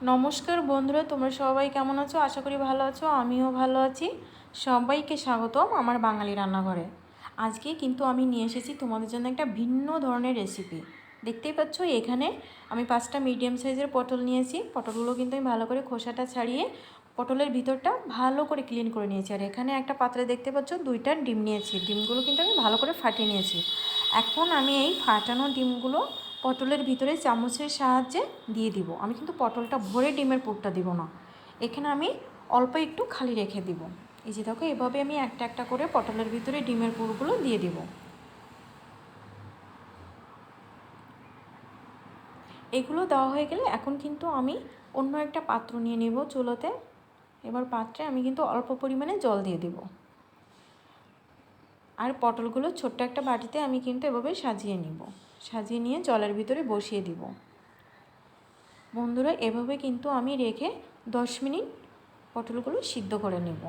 নমস্কার বন্ধুরা, তোমরা সবাই কেমন আছো? আশা করি ভালো আছো। আমিও ভালো আছি। সবাইকে স্বাগতম আমার বাঙালি রান্নাঘরে। আজকে কিন্তু আমি নিয়ে এসেছি তোমাদের জন্য একটা ভিন্ন ধরনের রেসিপি। দেখতেই পাচ্ছ এখানে আমি 5টা মিডিয়াম সাইজের পটল নিয়েছি। পটলগুলো কিন্তু আমি ভালো করে খোসাটা ছাড়িয়ে পটলের ভিতরটা ভালো করে ক্লিন করে নিয়েছি। আর এখানে একটা পাত্রে দেখতে পাচ্ছ 2টা ডিম নিয়েছি। ডিমগুলো কিন্তু আমি ভালো করে ফাটিয়ে নিয়েছি। এখন আমি এই ফাটানো ডিমগুলো পটলের ভিতরে চামচের সাহায্যে দিয়ে দিব। আমি কিন্তু পটলটা ভরে ডিমের পুরটা দিব না, এখানে আমি অল্প একটু খালি রেখে দিব। এই যে দেখো, এভাবে আমি একটা একটা করে পটলের ভিতরে ডিমের পুরগুলো দিয়ে দিব। এগুলো দেওয়া হয়ে গেলে এখন কিন্তু আমি অন্য একটা পাত্র নিয়ে নেব চুলোতে। এবার পাত্রে আমি কিন্তু অল্প পরিমাণে জল দিয়ে দেব। আর পটলগুলো ছোট্ট একটা বাটিতে আমি কিন্তু এভাবে সাজিয়ে নিব। সাজিয়ে নিয়ে জলের ভিতরে বসিয়ে দিব। বন্ধুরা, এভাবে কিন্তু আমি রেখে 10 মিনিট পটলগুলো সিদ্ধ করে নেব।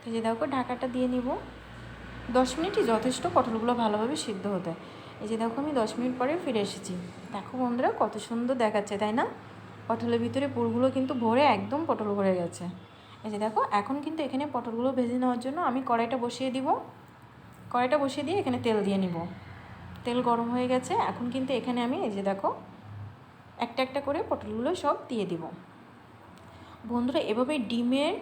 এই যে দেখো, ঢাকাটা দিয়ে নিব। 10 মিনিটই যথেষ্ট পটলগুলো ভালোভাবে সিদ্ধ হতে। এই যে দেখো, আমি 10 মিনিট পরে ফিরে এসেছি। দেখো বন্ধুরা, কত সুন্দর দেখাচ্ছে, তাই না? পটলের ভিতরে পুরগুলো কিন্তু ভরে একদম পটল ভরে গেছে। এই যে দেখো, এখন কিন্তু এখানে পটলগুলো ভেজে নেওয়ার জন্য আমি কড়াইটা বসিয়ে দিব। কড়াইটা বসিয়ে দিয়ে এখানে তেল দিয়ে নিব। তেল গরম হয়ে গেছে। এখন কিন্তু এখানে আমি এই যে দেখো একটা একটা করে পটলগুলো সব দিয়ে দিব। বন্ধুরা, এভাবে ডিমের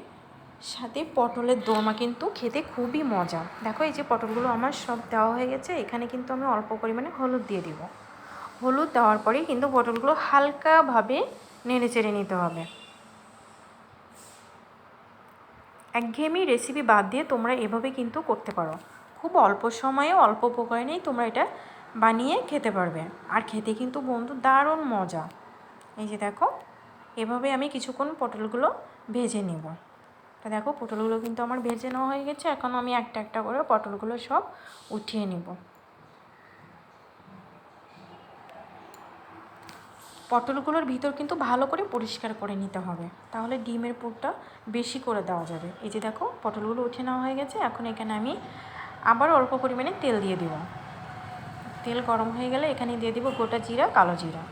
সাথে পটলের দোরমা কিন্তু খেতে খুবই মজা। দেখো, এই যে পটলগুলো আমার সব দেওয়া হয়ে গেছে। এখানে কিন্তু আমি অল্প পরিমাণে হলুদ দিয়ে দিব। হলুদ দেওয়ার পরেই কিন্তু পটলগুলো হালকাভাবে নেড়ে চেড়ে নিতে হবে। একঘেয়েমি রেসিপি বাদ দিয়ে তোমরা এভাবে কিন্তু করতে পারো। খুব অল্প সময়ে অল্প উপকরণেই তোমরা এটা বানিয়ে খেতে পারবে। আর খেতে কিন্তু বন্ধু দারুণ মজা। এই যে দেখো, এভাবে আমি কিছুক্ষণ পটলগুলো ভেজে নেব। তো দেখো, পটলগুলো কিন্তু আমার ভেজে নেওয়া হয়ে গেছে। এখন আমি একটা একটা করে পটলগুলো সব উঠিয়ে নেব। পটলগুলোর ভিতর কিন্তু ভালো করে পরিষ্কার করে নিতে হবে, তাহলে ডিমের পুরটা বেশি করে দেওয়া যাবে। এই যে দেখো, পটলগুলো উঠে নেওয়া হয়ে গেছে। এখন এখানে আমি আবার অল্প পরিমাণে তেল দিয়ে দেব। তেল গরম হয়ে গেলে এখানে দিয়ে দেব গোটা জিরা, কালো জিরা।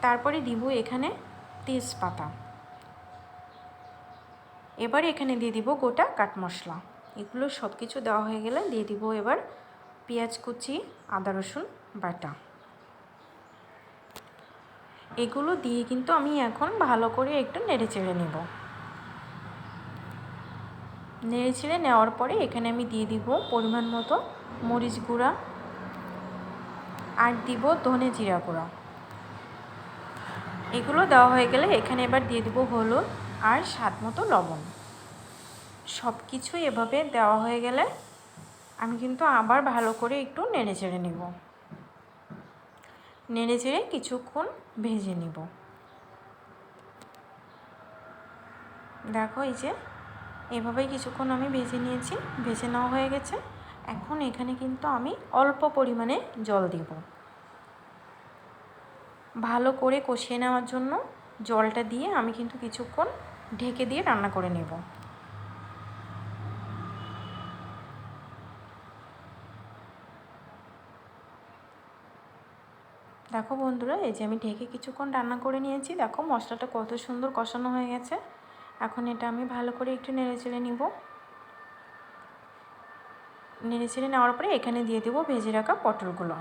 তারপরে দিব এখানে তেজপাতা। এবার এখানে দিয়ে দিব গোটা কাট মশলা। এগুলো সব কিছু দেওয়া হয়ে গেলে দিয়ে দিব এবার পেঁয়াজ কুচি, আদা রসুন বাটা। এগুলো দিয়ে কিন্তু আমি এখন ভালো করে একটু নেড়ে চেড়ে নেব। নেড়ে চেড়ে নেওয়ার পরে এখানে আমি দিয়ে দিব পরিমাণ মতো মরিচ গুঁড়া আর দিব ধনে জিরা গুঁড়া। এগুলো দেওয়া হয়ে গেলে এখানে এবার দিয়ে দিব হলুদ আর স্বাদ মতো লবণ। সব কিছু এভাবে দেওয়া হয়ে গেলে আমি কিন্তু আবার ভালো করে একটু নেড়ে চেড়ে নেব। নেড়ে চেড়ে কিছুক্ষণ ভেজে নেব। দেখো, এই যে এভাবেই কিছুক্ষণ আমি ভেজে নিয়েছি। ভেজে নেওয়া হয়ে গেছে। এখন এখানে কিন্তু আমি অল্প পরিমাণে জল দিব। ভালো করে কষিয়ে নেওয়ার জন্য জলটা দিয়ে আমি কিন্তু কিছুক্ষণ ঢেকে দিয়ে রান্না করে নেব। দেখো বন্ধুরা, এই যে আমি ঢেকে কিছুক্ষণ রান্না করে নিয়েছি। দেখো, মশলাটা কত সুন্দর কষানো হয়ে গেছে। এখন এটা আমি ভালো করে একটু নেড়ে চেড়ে নিব। নেড়ে চেড়ে নেওয়ার পরে এখানে দিয়ে দেবো ভেজে রাখা পটলগুলো।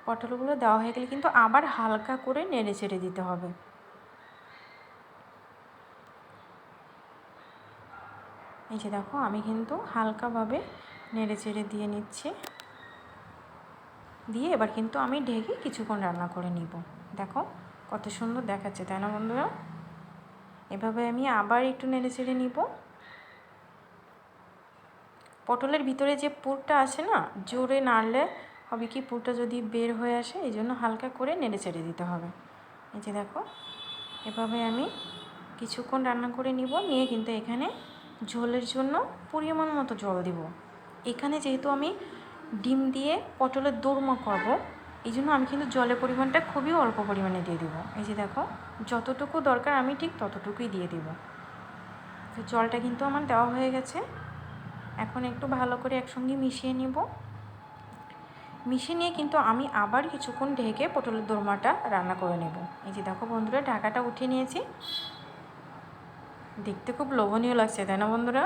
পটলগুলো দেওয়া হয়ে গেলে কিন্তু আবার হালকা করে নেড়ে চেড়ে দিতে হবে। এই যে দেখো, আমি কিন্তু হালকাভাবে নেড়ে চেড়ে দিয়ে নিচ্ছি। দিয়ে এবার কিন্তু আমি ঢেকে কিছুক্ষণ রান্না করে নিব। দেখো কত সুন্দর দেখাচ্ছে, তাই না বন্ধুরা? এভাবে আমি আবার একটু নেড়ে চেড়ে নিব। পটলের ভিতরে যে পুরটা আছে না, জোরে নাড়লে হবে কি, পুরটা যদি বের হয়ে আসে, এই জন্য হালকা করে নেড়ে চেড়ে দিতে হবে। এই যে দেখো, এভাবে আমি কিছুক্ষণ রান্না করে নিব। নিয়ে কিন্তু এখানে ঝোলের জন্য পরিমাণ মতো জল দিব। এখানে যেহেতু আমি ডিম দিয়ে পটলের দোরমা করব, এই জন্য আমি কিন্তু জলের পরিমাণটা খুবই অল্প পরিমাণে দিয়ে দেবো। এই যে দেখো, যতটুকু দরকার আমি ঠিক ততটুকুই দিয়ে দেবো। তো জলটা কিন্তু আমার দেওয়া হয়ে গেছে। এখন একটু ভালো করে একসঙ্গে মিশিয়ে নিব। মিশিয়ে নিয়ে কিন্তু আমি আবার কিছুক্ষণ ঢেকে পটলের দোরমাটা রান্না করে নেব। এই যে দেখো বন্ধুরা, ঢাকাটা উঠিয়ে নিয়েছি। দেখতে খুব লোভনীয় লাগছে, তাই না বন্ধুরা?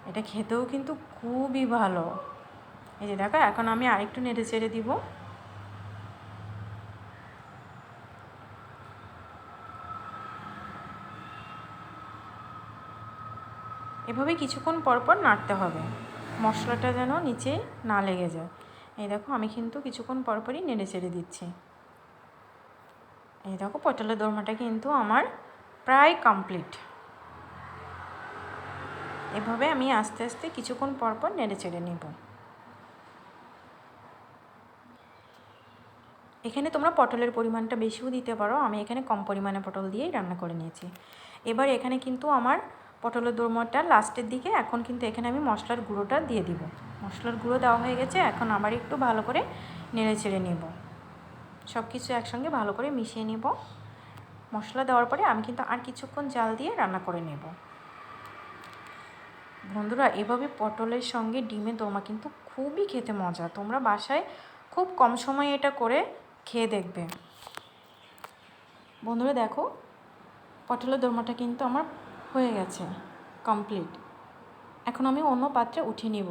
এটা খেতেও কিন্তু খুবই ভালো। এই যে দেখো, এখন আমি আরেকটু নেড়ে চেড়ে দিব। এভাবে কিছুক্ষণ পরপর নাড়তে হবে, মশলাটা যেন নিচে না লেগে যায়। এই দেখো, আমি কিন্তু কিছুক্ষণ পরপরই নেড়ে চেড়ে দিচ্ছি। এই দেখো, পটলের দোরমাটা কিন্তু আমার প্রায় কমপ্লিট। এভাবে আমি আস্তে আস্তে কিছুক্ষণ পরপর নেড়ে চেড়ে নেব। এখানে তোমরা পটলের পরিমাণটা বেশিও দিতে পারো, আমি এখানে কম পরিমাণে পটল দিয়েই রান্না করে নিয়েছি। এবার এখানে কিন্তু আমার পটলের দোরমাটা লাস্টের দিকে, এখন কিন্তু এখানে আমি মশলার গুঁড়োটা দিয়ে দিব। মশলার গুঁড়ো দেওয়া হয়ে গেছে, এখন আবার একটু ভালো করে নেড়ে চেড়ে নেব। সব কিছু একসঙ্গে ভালো করে মিশিয়ে নেব। মশলা দেওয়ার পরে আমি কিন্তু আর কিছুক্ষণ জাল দিয়ে রান্না করে নেব। বন্ধুরা, এভাবে পটলের সঙ্গে ডিমের দোরমা কিন্তু খুবই খেতে মজা। তোমরা বাসায় খুব কম সময়ে এটা করে খেয়ে দেখবে। বন্ধুরা দেখো, পটলের দোরমাটা কিন্তু আমার হয়ে গেছে, কমপ্লিট। এখন আমি অন্য পাত্রে উঠিয়ে নেব।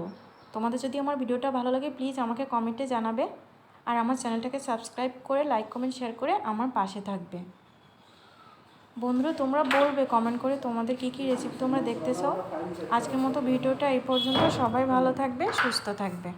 তোমাদের যদি আমার ভিডিওটা ভালো লাগে প্লিজ আমাকে কমেন্টে জানাবে, আর আমার চ্যানেলটাকে সাবস্ক্রাইব করে লাইক কমেন্ট শেয়ার করে আমার পাশে থাকবে। বন্ধুরা, তোমরা বলবে কমেন্ট করে তোমাদের কী কী রেসিপি তোমরা দেখতে চাও। আজকের মতো ভিডিওটা এই পর্যন্ত। সবাই ভালো থাকবে, সুস্থ থাকবে।